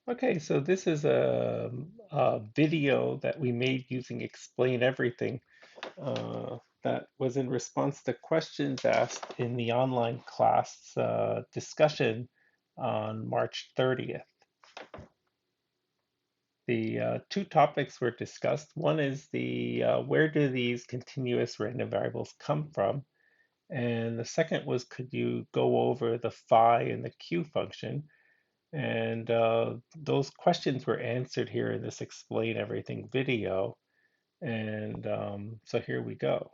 Okay, so this is a video that we made using Explain Everything that was in response to questions asked in the online class discussion on March 30th. The two topics were discussed. One is the where do these continuous random variables come from? And the second was, could you go over the Phi and the Q function? And those questions were answered here in this Explain Everything video. And so here we go.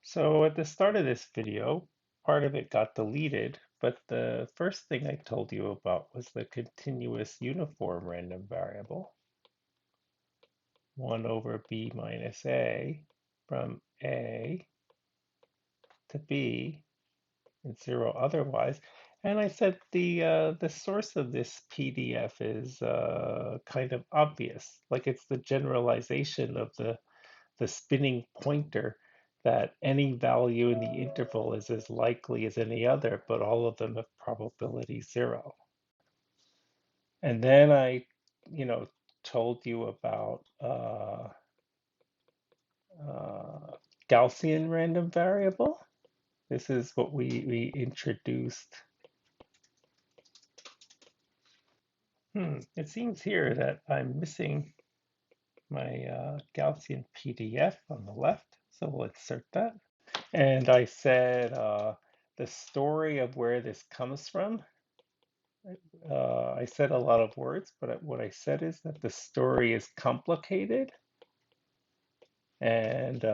So at the start of this video, part of it got deleted, but the first thing I told you about was the continuous uniform random variable, 1 over b minus a from a to b and 0 otherwise. And I said the source of this PDF is kind of obvious, like it's the generalization of the spinning pointer that any value in the interval is as likely as any other, but all of them have probability 0. And then I, told you about Gaussian random variable. This is what we introduced. It seems here that I'm missing my Gaussian PDF on the left, so we'll insert that. And I said the story of where this comes from. I said a lot of words, but what I said is that the story is complicated and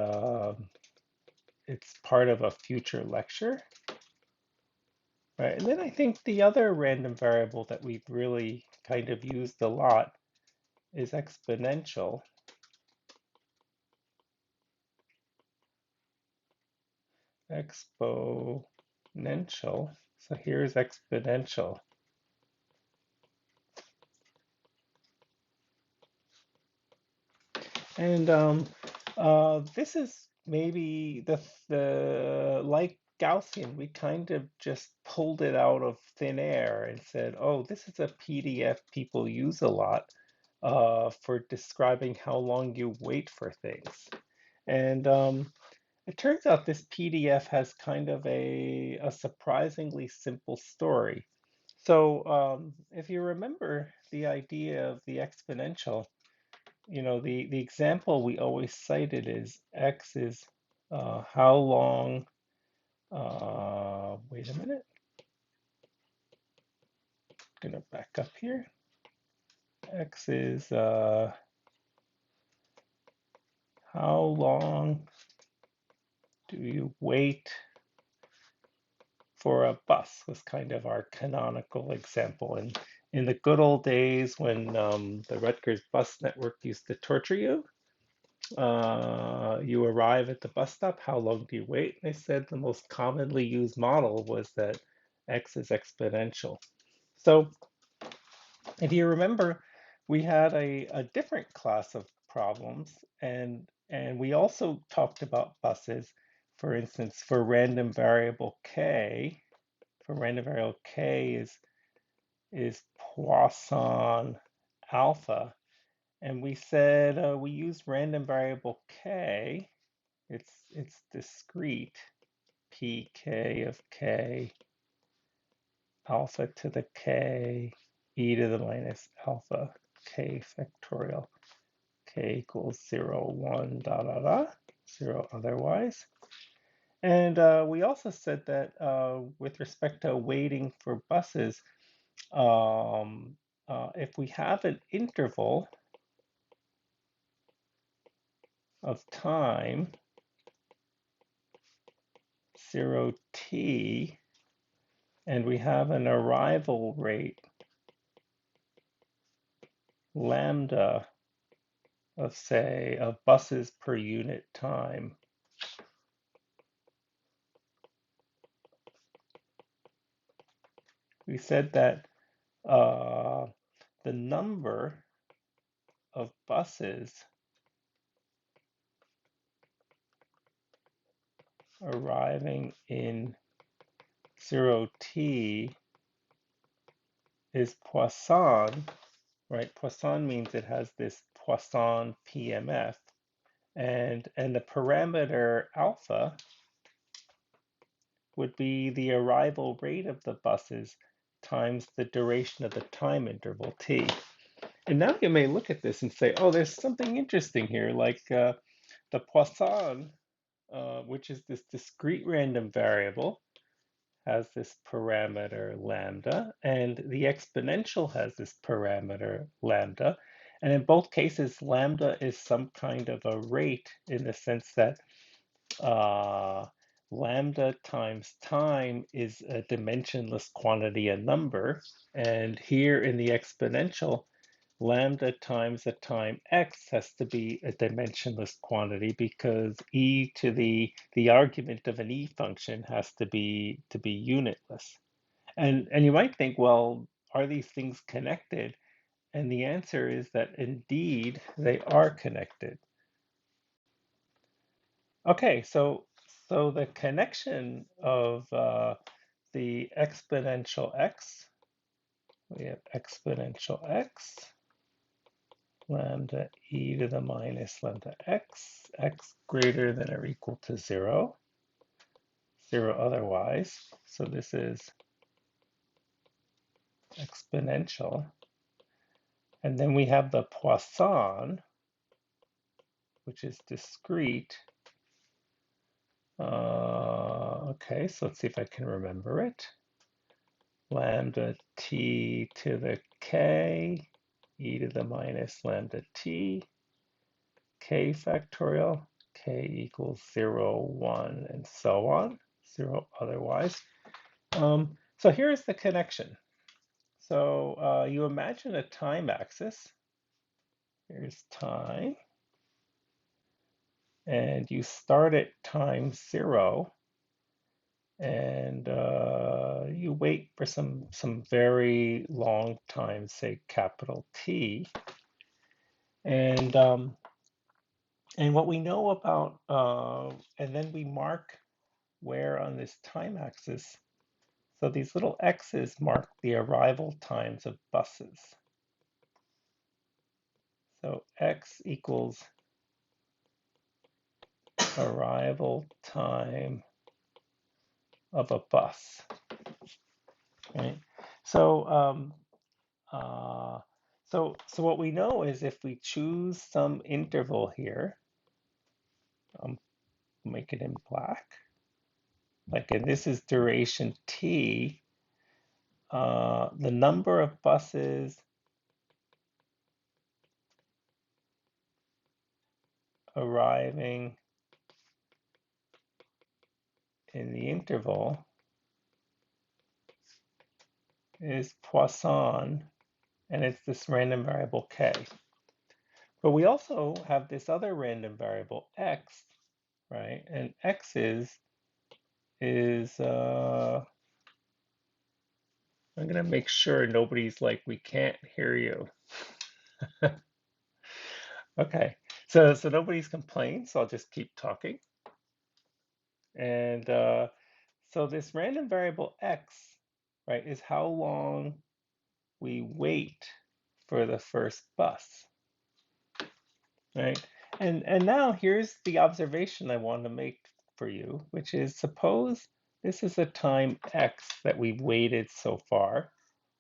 it's part of a future lecture. Right, and then I think the other random variable that we've really kind of used a lot is exponential. Exponential. So here's exponential. And this is maybe the like Gaussian, we kind of just pulled it out of thin air and said, oh, this is a PDF people use a lot for describing how long you wait for things. And it turns out this PDF has kind of a surprisingly simple story. So if you remember the idea of the exponential, the example we always cited is x is how long, wait a minute, I'm gonna back up here. X is how long do you wait for a bus was kind of our canonical example. And in the good old days when the Rutgers bus network used to torture you, you arrive at the bus stop, how long do you wait? They said the most commonly used model was that x is exponential. So if you remember, we had a different class of problems, and we also talked about buses. For instance, for random variable k, is Poisson alpha, and we said we use random variable k. It's discrete, pk of k, alpha to the k, e to the minus alpha, k factorial, k equals 0, 1, da da da, 0 otherwise. And we also said that with respect to waiting for buses, if we have an interval of time, 0t, and we have an arrival rate, lambda, of say, of buses per unit time, we said that the number of buses arriving in 0t is Poisson, right? Poisson means it has this Poisson PMF, and the parameter alpha would be the arrival rate of the buses times the duration of the time interval t. And now you may look at this and say, oh, there's something interesting here, like the Poisson, which is this discrete random variable, has this parameter lambda, and the exponential has this parameter lambda. And in both cases, lambda is some kind of a rate in the sense that uh, lambda times time is a dimensionless quantity, a number. And here in the exponential, lambda times a time x has to be a dimensionless quantity because e to the argument of an e function has to be unitless. And you might think, well, are these things connected? And the answer is that indeed they are connected. Okay, so the connection of the exponential x, we have exponential x, lambda e to the minus lambda x, x greater than or equal to 0, 0 otherwise. So this is exponential. And then we have the Poisson, which is discrete. Okay, so let's see if I can remember it. Lambda t to the k, e to the minus lambda t, k factorial, k equals 0, 1, and so on, 0 otherwise. So here's the connection. So you imagine a time axis. Here's time. And you start at time 0. And you wait for some very long time, say capital T. And what we know about, and then we mark where on this time axis. So these little X's mark the arrival times of buses. So X equals arrival time of a bus, right? So so what we know is if we choose some interval here, make it in black, like, and this is duration t, the number of buses arriving in the interval is Poisson, and it's this random variable k. But we also have this other random variable x, right? And x is I'm gonna make sure nobody's like, we can't hear you. Okay, so nobody's complained, so I'll just keep talking. And so this random variable x, right, is how long we wait for the first bus, right? And now here's the observation I want to make for you, which is, suppose this is a time x that we've waited so far.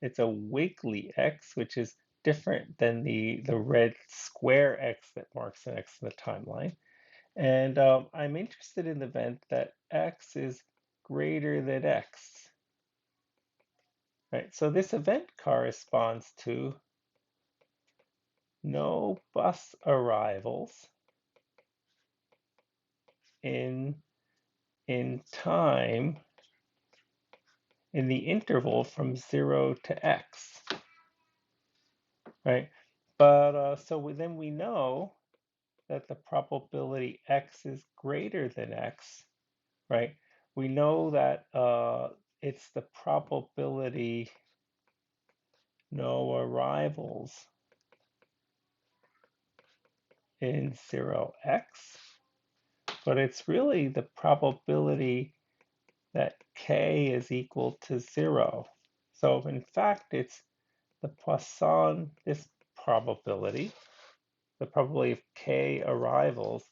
It's a wiggly x, which is different than the red square x that marks an x in the timeline. And I'm interested in the event that x is greater than x, right? So this event corresponds to no bus arrivals in time in the interval from 0 to x, right? But then we know that the probability x is greater than x, right? We know that it's the probability no arrivals in 0x, but it's really the probability that k is equal to 0. So in fact, it's the Poisson, this probability, the probability of k arrivals,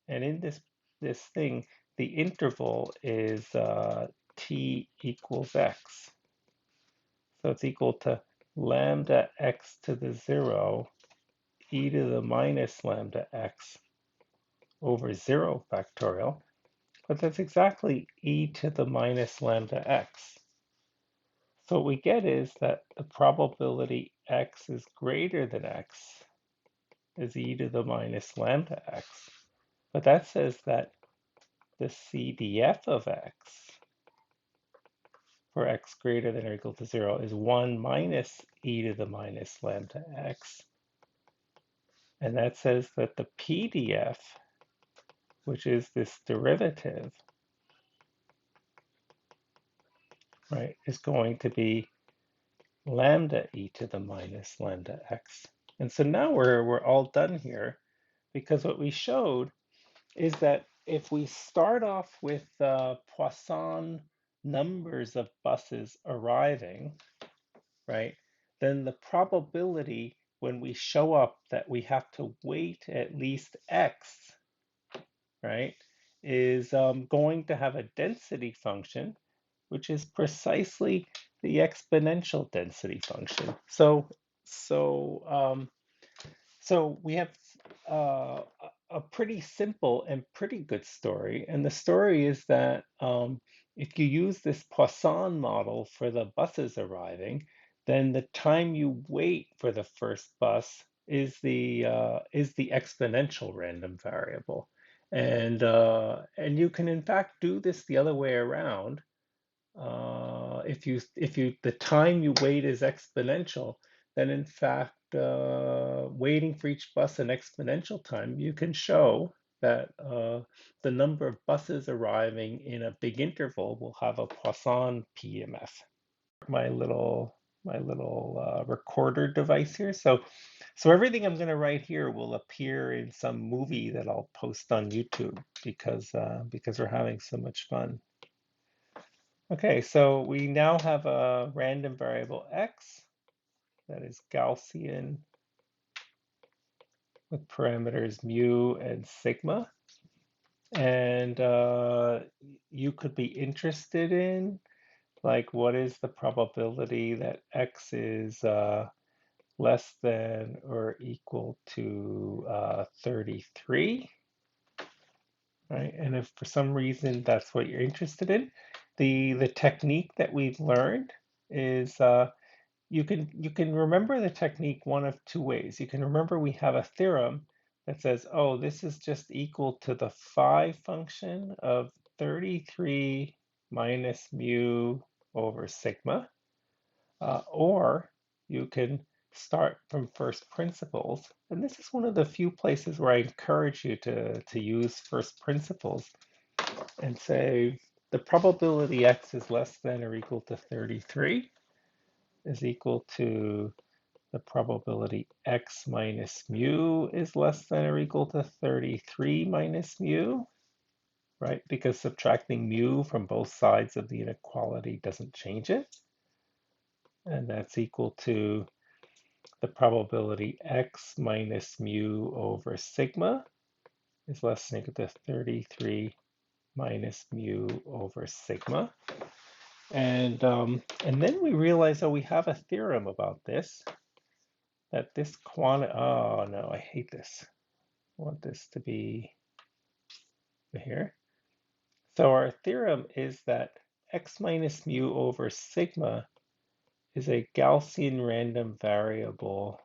and in this thing, the interval is t equals x. So it's equal to lambda x to the 0 e to the minus lambda x over 0 factorial. But that's exactly e to the minus lambda x. So what we get is that the probability x is greater than x is e to the minus lambda x. But that says that the CDF of x for x greater than or equal to 0 is 1 minus e to the minus lambda x. And that says that the PDF, which is this derivative, right, is going to be lambda e to the minus lambda x. And so now we're all done here, because what we showed is that if we start off with Poisson numbers of buses arriving, right, then the probability when we show up that we have to wait at least x, right, is going to have a density function, which is precisely the exponential density function. So we have a pretty simple and pretty good story. And the story is that if you use this Poisson model for the buses arriving, then the time you wait for the first bus is the exponential random variable. And you can in fact do this the other way around. If you the time you wait is exponential, then in fact waiting for each bus an exponential time, you can show that the number of buses arriving in a big interval will have a Poisson PMF. My little recorder device here. So everything I'm going to write here will appear in some movie that I'll post on YouTube because we're having so much fun. Okay, so we now have a random variable x that is Gaussian with parameters mu and sigma. And you could be interested in, like, what is the probability that x is less than or equal to 33, right? And if for some reason that's what you're interested in, the technique that we've learned is you can remember the technique one of two ways. You can remember we have a theorem that says, oh, this is just equal to the phi function of 33 minus mu over sigma, or you can start from first principles. And this is one of the few places where I encourage you to use first principles and say the probability x is less than or equal to 33 is equal to the probability x minus mu is less than or equal to 33 minus mu, right? Because subtracting mu from both sides of the inequality doesn't change it. And that's equal to the probability x minus mu over sigma is less than or equal to 33 minus mu over sigma. And then we realize, oh, we have a theorem about this, that this quantity, oh no, I hate this. I want this to be here. So our theorem is that x minus mu over sigma is a Gaussian random variable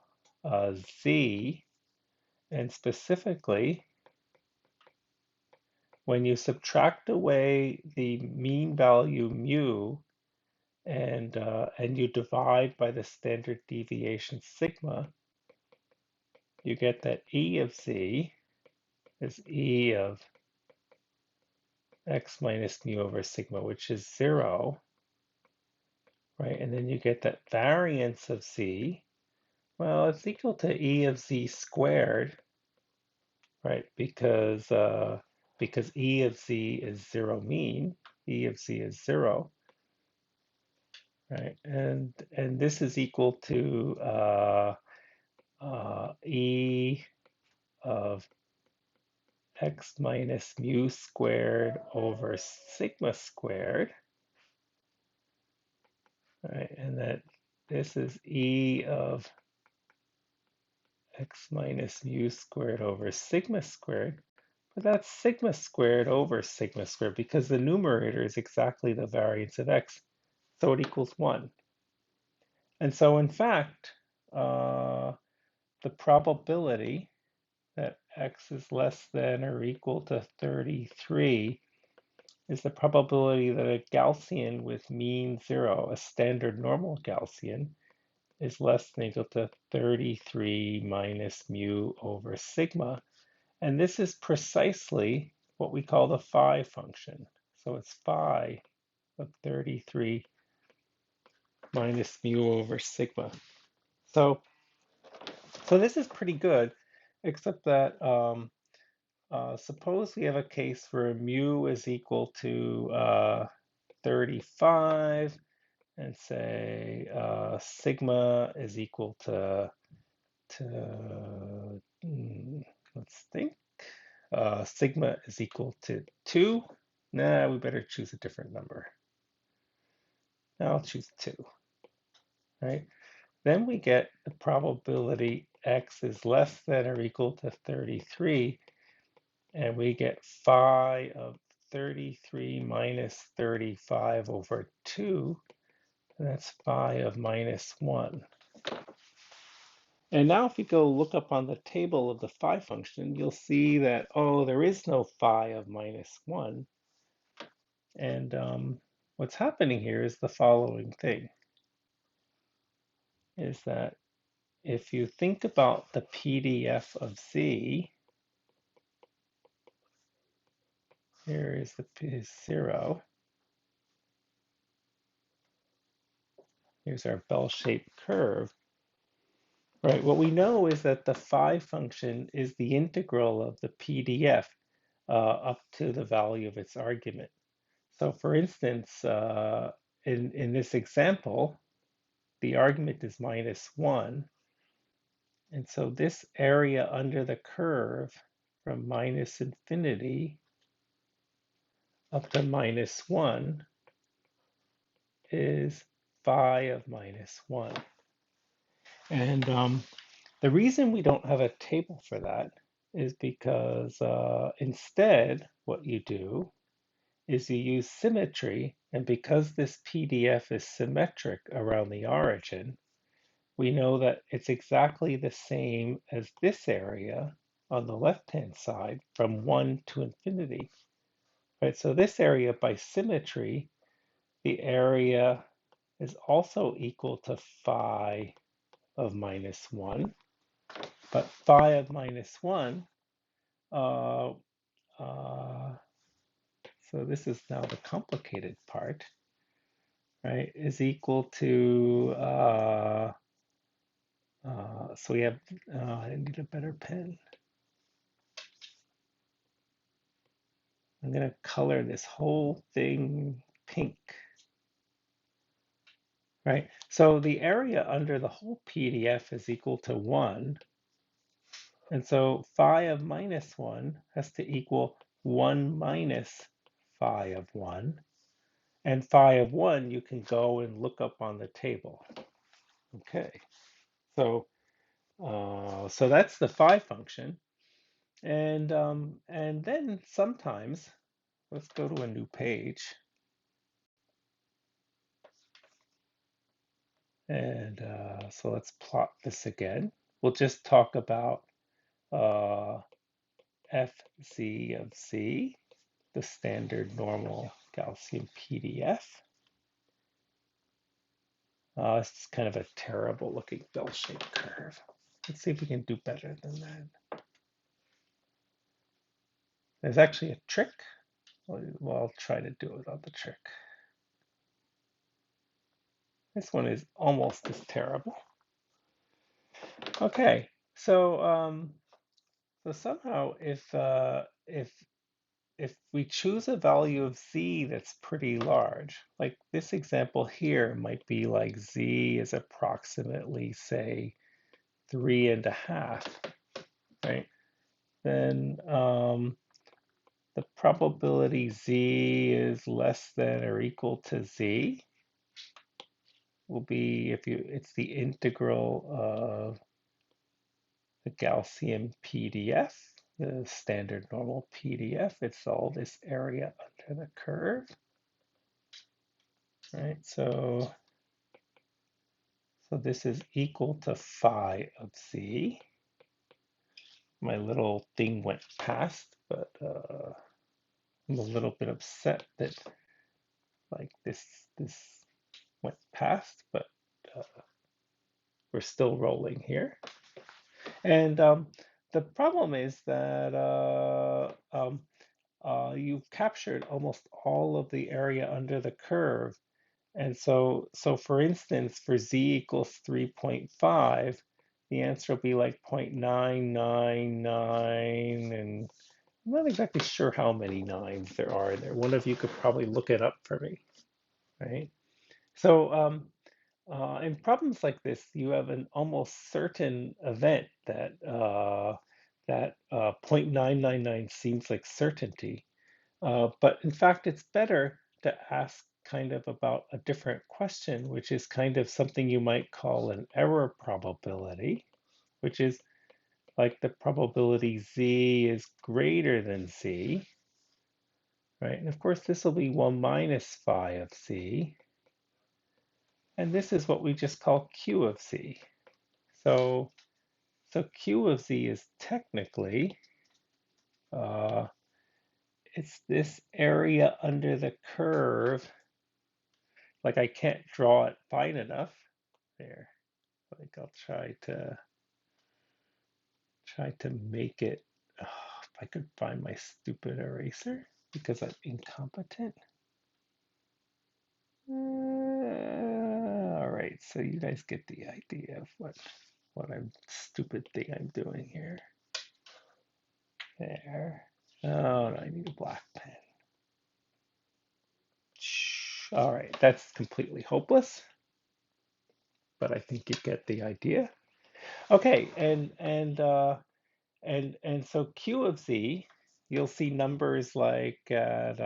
z, and specifically, when you subtract away the mean value mu and you divide by the standard deviation sigma, you get that E of z is E of x minus mu over sigma, which is 0, right? And then you get that variance of z. Well, it's equal to E of z squared, right? Because E of z is 0 mean, E of z is 0, right? And this is equal to E of x minus mu squared over sigma squared, right? And that this is E of x minus mu squared over sigma squared. But that's sigma squared over sigma squared because the numerator is exactly the variance of x, so it equals 1. And so in fact, the probability that x is less than or equal to 33 is the probability that a Gaussian with mean 0, a standard normal Gaussian, is less than or equal to 33 minus mu over sigma. And this is precisely what we call the phi function. So it's phi of 33 minus mu over sigma. So this is pretty good, except that suppose we have a case where mu is equal to 35, and say sigma is equal to let's think, sigma is equal to 2. Nah, we better choose a different number. I'll choose 2, right? Then we get the probability x is less than or equal to 33, and we get phi of 33 minus 35 over 2, and that's phi of minus 1. And now if you go look up on the table of the phi function, you'll see that, oh, there is no phi of minus 1. And what's happening here is the following thing, is that if you think about the PDF of Z, here is the is 0. Here's our bell-shaped curve. Right, what we know is that the phi function is the integral of the PDF up to the value of its argument. So for instance, in this example, the argument is minus 1. And so this area under the curve from minus infinity up to minus 1 is phi of minus 1. And the reason we don't have a table for that is because instead what you do is you use symmetry, and because this PDF is symmetric around the origin, we know that it's exactly the same as this area on the left-hand side from 1 to infinity. Right, so this area by symmetry, the area is also equal to phi of minus 1. But phi of minus 1, so this is now the complicated part, right, is equal to, so we have, I need a better pen. I'm going to color this whole thing pink, right? So the area under the whole PDF is equal to 1. And so phi of minus 1 has to equal 1 minus phi of 1. And phi of 1 you can go and look up on the table. Okay, so so that's the phi function. And then sometimes, let's go to a new page. And so let's plot this again. We'll just talk about FZ of Z, the standard normal Gaussian PDF. It's kind of a terrible looking bell-shaped curve. Let's see if we can do better than that. There's actually a trick. Well, I'll try to do it without the trick. This one is almost as terrible. Okay, so so somehow if if we choose a value of z that's pretty large, like this example here might be like z is approximately, say, 3.5, right? Then the probability z is less than or equal to z will be, if you, it's the integral of the Gaussian PDF, the standard normal PDF. It's all this area under the curve, right? So this is equal to phi of z. My little thing went past, but I'm a little bit upset that like this went past, but uh, we're still rolling here. And the problem is that you've captured almost all of the area under the curve. And so for instance, for z equals 3.5, the answer will be like 0.999, and I'm not exactly sure how many nines there are there. One of you could probably look it up for me, right? So in problems like this, you have an almost certain event that 0.999 seems like certainty. But in fact, it's better to ask kind of about a different question, which is kind of something you might call an error probability, which is like the probability z is greater than z, right? And of course, this will be 1 minus phi of z. And this is what we just call q of z. So, q of z is technically, uh, it's this area under the curve. Like I can't draw it fine enough. There, like I'll try to make it. Oh, if I could find my stupid eraser because I'm incompetent. All right, so you guys get the idea of what I'm stupid thing I'm doing here. There. Oh, no, I need a black pen. All right, that's completely hopeless, but I think you get the idea. Okay, and so Q of Z, you'll see numbers like at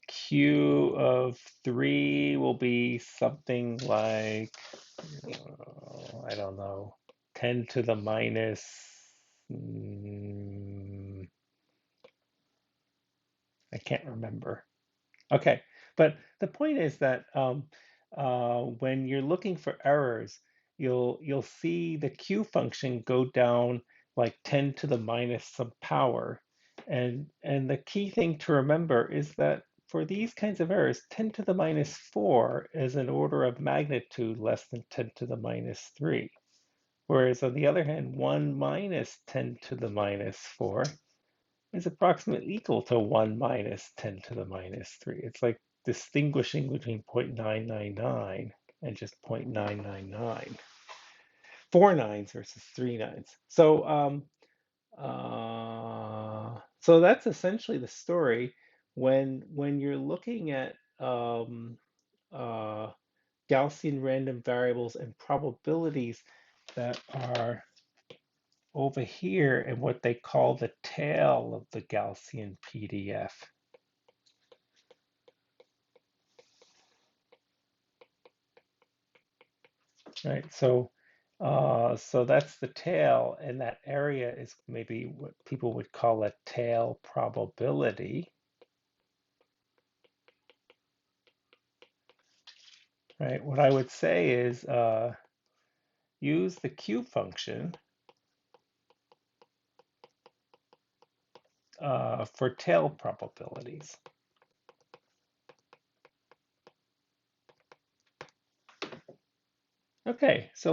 Q of 3 will be something like, I don't know, 10 to the minus, I can't remember. Okay, but the point is that when you're looking for errors, you'll see the Q function go down like 10 to the minus some power, and the key thing to remember is that for these kinds of errors, 10 to the minus 4 is an order of magnitude less than 10 to the minus 3. Whereas on the other hand, 1 minus 10 to the minus 4 is approximately equal to 1 minus 10 to the minus 3. It's like distinguishing between 0.999 and just 0.999. 4 nines versus 3 nines. So so that's essentially the story. When you're looking at uh, Gaussian random variables and probabilities that are over here in what they call the tail of the Gaussian PDF. Right, so that's the tail, and that area is maybe what people would call a tail probability. Right, what I would say is use the Q function for tail probabilities. Okay, so